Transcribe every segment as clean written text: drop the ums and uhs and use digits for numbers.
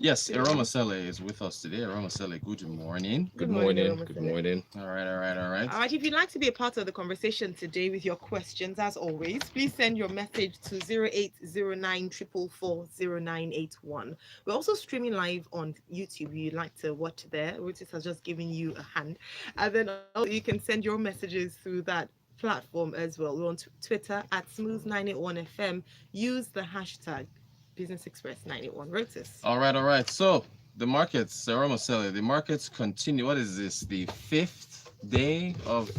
Yes, Eromosele is with us today. Eromosele, good morning. Good morning. Good morning. All right, all right, all right. All right, if you'd like to be a part of the conversation today with your questions, as always, please send your message to 0809 444 We're also streaming live on YouTube. If you'd like to watch there, Rotus has just given you a hand. And then also you can send your messages through that platform as well. We're on Twitter at Smooth981FM. Use the hashtag Business Express 981 Rotus. All right, all right. So the markets, Eromosele, the markets continue. What is this? The fifth day of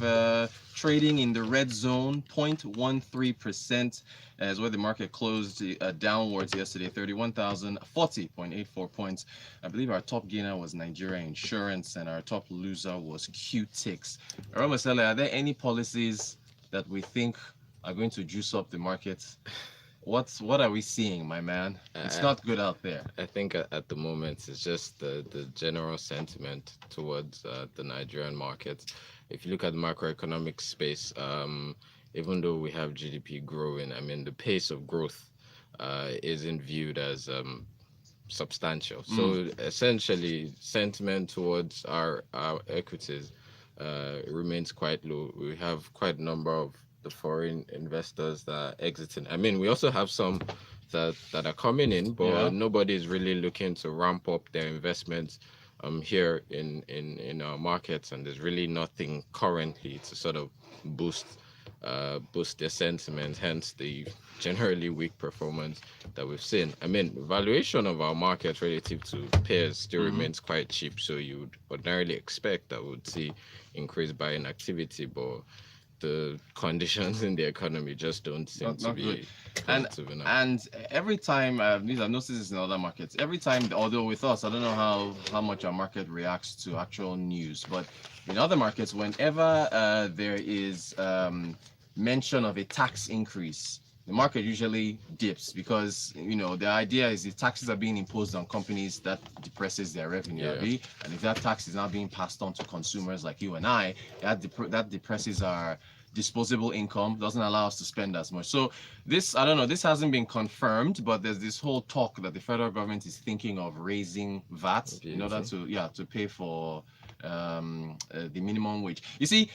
trading in the red zone. 0.13% is where the market closed downwards yesterday. 31,040.84 points. I believe our top gainer was Nigeria Insurance, and our top loser was QTix. Eromosele, are there any policies that we think are going to juice up the market? What are we seeing, my man? It's not good out there. I think at the moment it's just the general sentiment towards the Nigerian market. If you look at the macroeconomic space, even though we have GDP growing, I mean, the pace of growth isn't viewed as substantial. So essentially, sentiment towards our equities remains quite low. We have quite a number of the foreign investors that are exiting. I mean, we also have some that are coming in, but nobody is really looking to ramp up their investments here in our markets, and there's really nothing currently to sort of boost their sentiment, hence the generally weak performance that we've seen. I mean, valuation of our market relative to peers still remains quite cheap, so you would ordinarily expect that we would see increased buying activity, but the conditions in the economy just don't seem to be positive enough. And every time I've noticed this in other markets, every time, although with us, I don't know how much our market reacts to actual news, but in other markets, whenever there is mention of a tax increase, the market usually dips, because the idea is if taxes are being imposed on companies, that depresses their revenue, and if that tax is not being passed on to consumers like you and I, that depresses our disposable income, doesn't allow us to spend as much. So this, I don't know, this hasn't been confirmed, but there's this whole talk that the federal government is thinking of raising VAT in order to pay for the minimum wage. You see,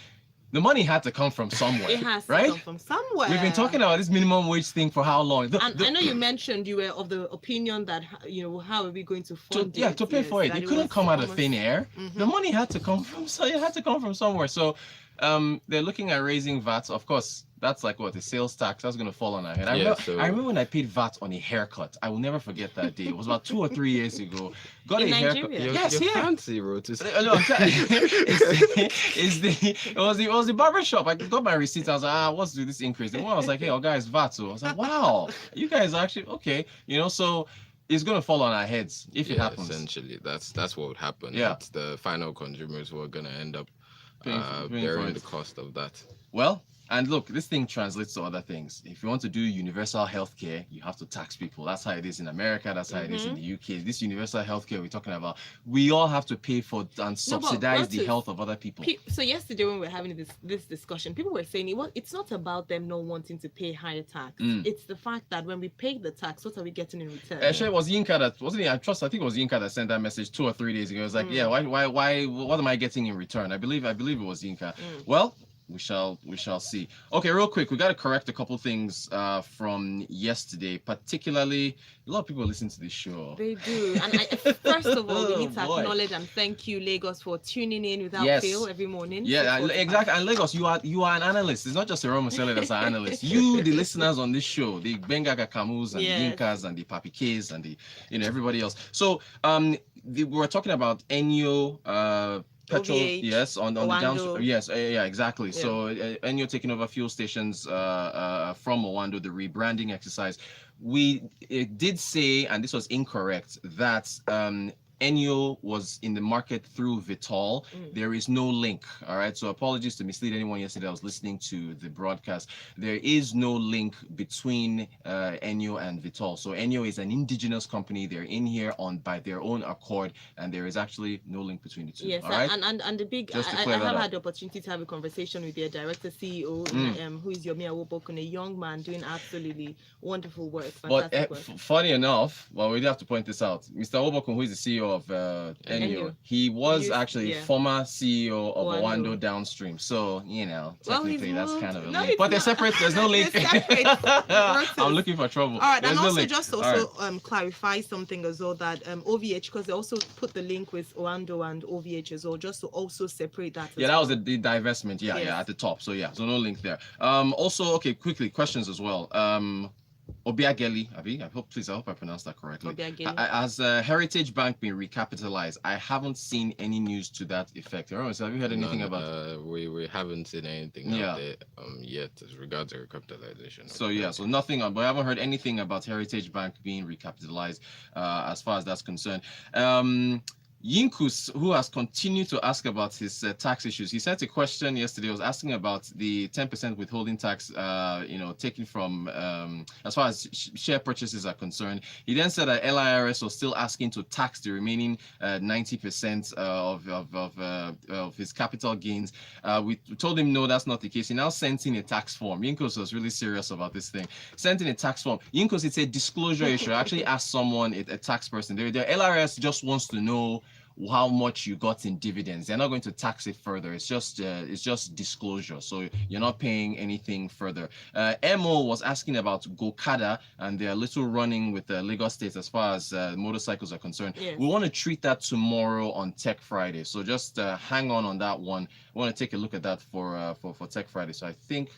the money had to come from somewhere. It has right? to come from somewhere. We've been talking about this minimum wage thing for how long? I know you mentioned you were of the opinion that, how are we going to fund it? To pay for it. It couldn't come out of thin air. The money had to come from somewhere. So they're looking at raising VAT. Of course, that's like what, the sales tax, that's going to fall on our head. I remember when I paid VAT on a haircut. I will never forget that day. It was about 2 or 3 years ago. Got in a haircut. Nigeria? You're fancy, Rotus. No, I'm trying. It was the barber shop. I got my receipt. I was like, what's this increase? And one was like, hey, oh guys, VAT. So I was like, wow, you guys are actually okay. So it's gonna fall on our heads if it happens. Essentially, that's what would happen. Yeah. It's the final consumers who are gonna end up bearing the cost of that. Well, and look, this thing translates to other things. If you want to do universal healthcare, you have to tax people. That's how it is in America. That's how it is in the UK. This universal healthcare we're talking about, we all have to pay for and subsidize the health of other people. So yesterday when we were having this discussion, people were saying it's not about them not wanting to pay higher tax. It's the fact that when we pay the tax, what are we getting in return? Actually, it was Yinka that wasn't it? I think it was Yinka that sent that message 2 or 3 days ago. It was like, why, what am I getting in return? I believe it was Yinka. Well, we shall see. Okay, real quick, we got to correct a couple things from yesterday. Particularly, a lot of people listen to this show. They do. And first of all, we need to acknowledge and thank you, Lagos, for tuning in without fail every morning. Yeah, exactly. And Lagos, you are an analyst. It's not just Eromosele that's an analyst. You, the listeners on this show, the Bengaga Kamus and the Yinkas and the Papi Ks and the everybody else. So we were talking about Enyo. Petrol, OVH, yes, on the downstream, yes, exactly. Yeah. So, and you're taking over fuel stations from Owando, the rebranding exercise. We did say, and this was incorrect, that Enyo was in the market through Vitol. There is no link. All right. So apologies to mislead anyone yesterday. I was listening to the broadcast. There is no link between Enyo and Vitol. So Enyo is an indigenous company. They're in here by their own accord, and there is actually no link between the two. Yes, all right? and the big. Just to I clear that have up. had the opportunity to have a conversation with their director CEO, who is Yomi Awobokun, a young man doing absolutely wonderful work. But Fantastic work. funny enough, well, we do have to point this out. Mr. Obokun, who is the CEO of Enyo, he was actually former CEO of Owando Downstream. So, technically that's kind of a link. But they're separate. There's no link. I'm looking for trouble. All right, There's and no also link. just clarify something as well, that OVH, because they also put the link with Owando and OVH as well, just to also separate that. Yeah, that was the divestment. Yeah, at the top. So so no link there. Also, okay, quickly, questions as well. Obiageli, I hope I pronounced that correctly. Has Heritage Bank been recapitalized? I haven't seen any news to that effect. Eromosele, have you heard anything about? We haven't seen anything out there yet as regards to recapitalization. So nothing. But I haven't heard anything about Heritage Bank being recapitalized as far as that's concerned. Yinkus, who has continued to ask about his tax issues, he sent a question yesterday. He was asking about the 10% withholding tax, taken from as far as share purchases are concerned. He then said that LIRS was still asking to tax the remaining 90% of his capital gains. We told him no, that's not the case. He now sent in a tax form. Yinkus was really serious about this thing. Sent in a tax form. Yinkus, it's a disclosure issue. I actually asked someone, a tax person. The LIRS just wants to know how much you got in dividends. They're not going to tax it further. It's just disclosure. So you're not paying anything further. Mo was asking about Gokada and their little running with the Lagos State as far as motorcycles are concerned. Yes. We want to treat that tomorrow on Tech Friday. So just hang on that one. We want to take a look at that for Tech Friday. So I think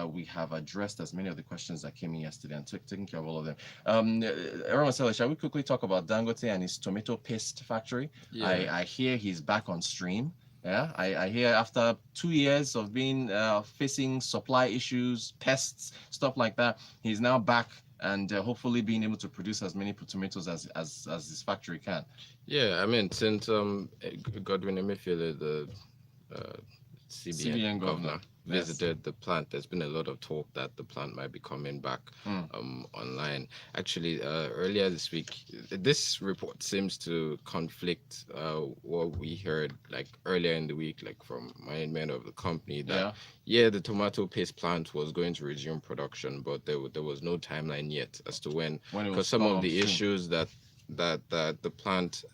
we have addressed as many of the questions that came in yesterday and taken care of all of them. Eromosele, shall we quickly talk about Dangote and his tomato paste factory? Yeah. I hear he's back on stream. Yeah, I hear after 2 years of being facing supply issues, pests, stuff like that, he's now back and hopefully being able to produce as many tomatoes as his factory can. Yeah, I mean, since Godwin Emefiele, the CBN governor, visited the plant, there's been a lot of talk that the plant might be coming back online. Actually, earlier this week, this report seems to conflict what we heard like earlier in the week, like from management of the company, that the tomato paste plant was going to resume production, but there was no timeline yet as to when because some of the issues that the plant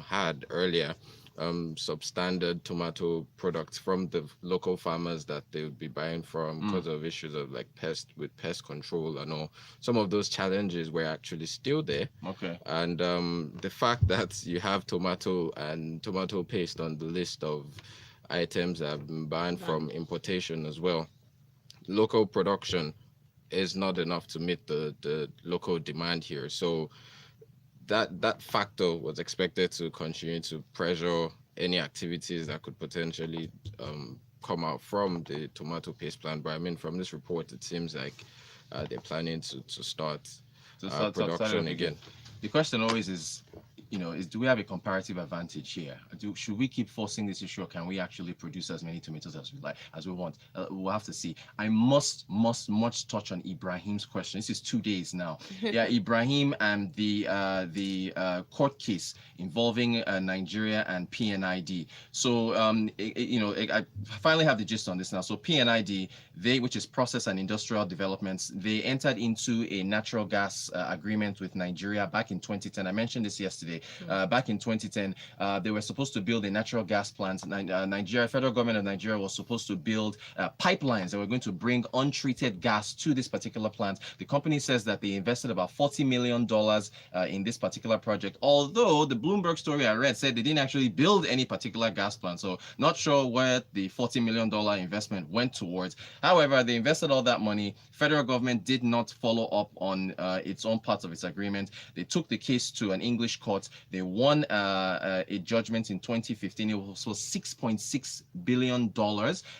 had earlier, substandard tomato products from the local farmers that they would be buying from because of issues of like pest control and all. Some of those challenges were actually still there. Okay. And the fact that you have tomato and tomato paste on the list of items that have been banned from importation as well, local production is not enough to meet the local demand here. So that factor was expected to continue to pressure any activities that could potentially come out from the tomato paste plant. But I mean, from this report, it seems like they're planning to start production again. The question always is, do we have a comparative advantage here? Should we keep forcing this issue, or can we actually produce as many tomatoes as we want? We'll have to see. I must touch on Ibrahim's question. This is 2 days now. Yeah, Ibrahim and the court case involving Nigeria and PNID. So I finally have the gist on this now. So PNID, which is Process and Industrial Developments, they entered into a natural gas agreement with Nigeria back in 2010. I mentioned this yesterday. Back in 2010, they were supposed to build a natural gas plant. Federal government of Nigeria was supposed to build pipelines that were going to bring untreated gas to this particular plant. The company says that they invested about $40 million in this particular project, although the Bloomberg story I read said they didn't actually build any particular gas plant. So not sure where the $40 million investment went towards. However, they invested all that money. Federal government did not follow up on its own parts of its agreement. They took the case to an English court. They won a judgment in 2015. It was $6.6 billion,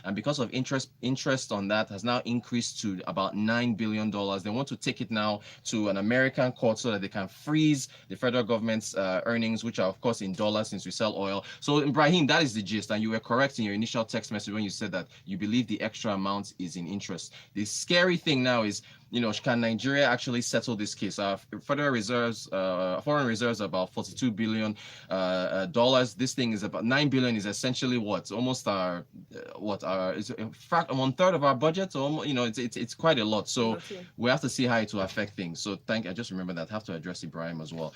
and because of interest on that has now increased to about $9 billion. They want to take it now to an American court so that they can freeze the federal government's earnings, which are of course in dollars since we sell oil. So Ibrahim, that is the gist, and you were correct in your initial text message when you said that you believe the extra amount is in interest. The scary thing now is, can Nigeria actually settle this case? Our federal reserves, foreign reserves, are about $42 billion dollars. This thing is about $9 billion. Is essentially what almost our is in fact 1/3 of our budget. So it's quite a lot. So we have to see how it will affect things. So I just remember that. Have to address Ibrahim as well.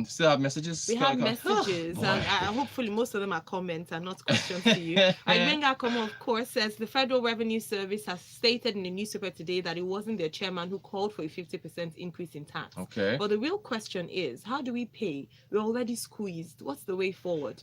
Still have messages. We have messages, and hopefully most of them are comments and not questions to you. Benga Komo, of course, says the Federal Revenue Service has stated in the newspaper today that it wasn't their chairman who called for a 50% increase in tax. Okay. But the real question is, how do we pay? We're already squeezed. What's the way forward?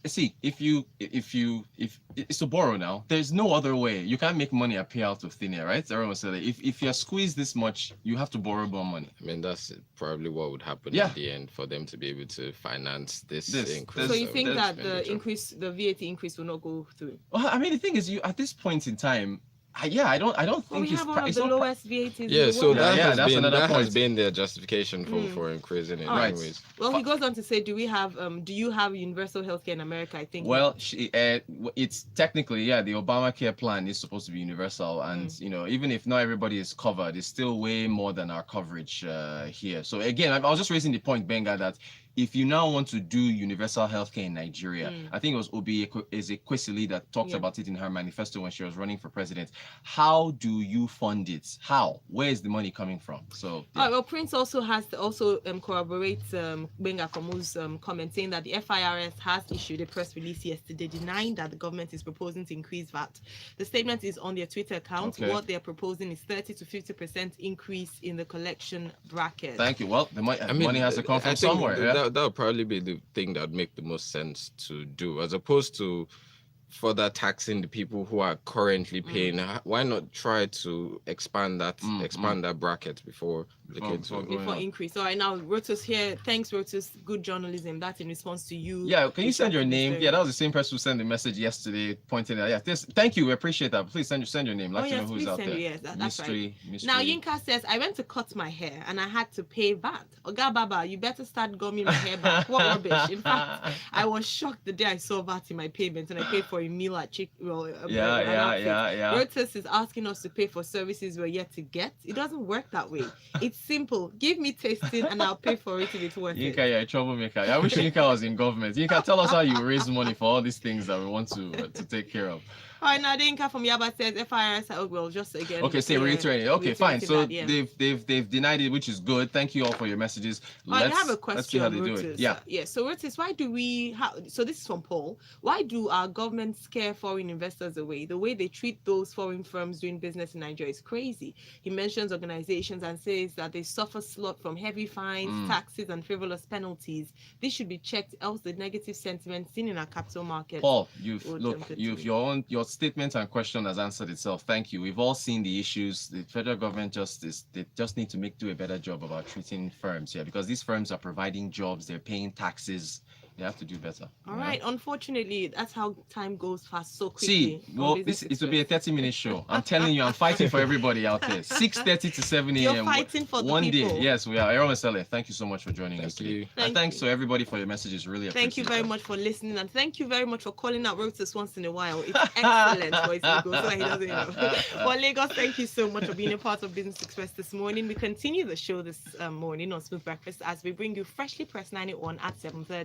See, if it's to borrow now, there's no other way. You can't make money and pay out of thin air, right? Eromosele, if you're squeezed this much, you have to borrow more money. I mean, that's probably what would happen at the end for them to be able to finance this increase. So you think that the VAT increase will not go through? Well, I mean, the thing is, at this point in time, I don't think we have one of the lowest VATs. Yeah, so that has been their justification for increasing it. Right. Anyways. Well, he goes on to say, do you have universal healthcare in America? I think. Well, it's technically, the Obamacare plan is supposed to be universal, and even if not everybody is covered, it's still way more than our coverage here. So again, I was just raising the point, Benga, that if you now want to do universal healthcare in Nigeria, I think it was Obi Ezekwesili that talked about it in her manifesto when she was running for president. How do you fund it? How? Where is the money coming from? So well, Prince also corroborates Benga Komu's comment, saying that the FIRS has issued a press release yesterday denying that the government is proposing to increase VAT. The statement is on their Twitter account. Okay. What they are proposing is 30 to 50% increase in the collection bracket. Thank you. Well, money has to come from somewhere. That would probably be the thing that would make the most sense to do, as opposed to further taxing the people who are currently paying. Why not try to expand that bracket before increase? All right, now Rotus here. Thanks, Rotus. Good journalism. That's in response to you. Yeah, can you send your name? Yeah, that was the same person who sent the message yesterday, pointing out. Yeah, thank you. We appreciate that. Please send your name. Let you know who's out there. Yes, that's mystery. Now Yinka says, I went to cut my hair and I had to pay VAT. Oga Baba, you better start gumming my hair back. What rubbish! In fact, I was shocked the day I saw VAT in my payment and I paid for a meal at Rotus is asking us to pay for services we're yet to get. It doesn't work that way. It's simple. Give me tasting and I'll pay for it if it's worth it. Yinka, you're a troublemaker. I wish Yinka was in government. Yinka, tell us how you raise money for all these things that we want to take care of. All right, now Yinka from Yaba says FIRS. Just again. Okay, reiterating. Okay, fine. So they've denied it, which is good. Thank you all for your messages. I have a question. Let's see how they do it. Yeah. So Rotus, why do so this is from Paul. Why do our government scare foreign investors away? The way they treat those foreign firms doing business in Nigeria is crazy. He mentions organizations and says that they suffer slot from heavy fines, taxes, and frivolous penalties. This should be checked, else the negative sentiment seen in our capital market. Paul, your statement and question has answered itself. Thank you. We've all seen the issues. The federal government they just need to do a better job about treating firms here, because these firms are providing jobs, they're paying taxes. They have to do better. All right. Unfortunately, that's how time goes fast so quickly. See, well, it will be a 30-minute show. I'm telling you, I'm fighting for everybody out there. 6:30 to 7 a.m. You're fighting for one the people. Day. Yes, we are. Eromosele, thank you so much for joining us today. And thanks to everybody for your messages. Really appreciate it. Thank you very much for listening, and thank you very much for calling out Rotus once in a while. It's excellent voice Lagos, so he doesn't know. Well, Lagos, thank you so much for being a part of Business Express this morning. We continue the show this morning on Smooth Breakfast as we bring you freshly pressed 981 at 7:30.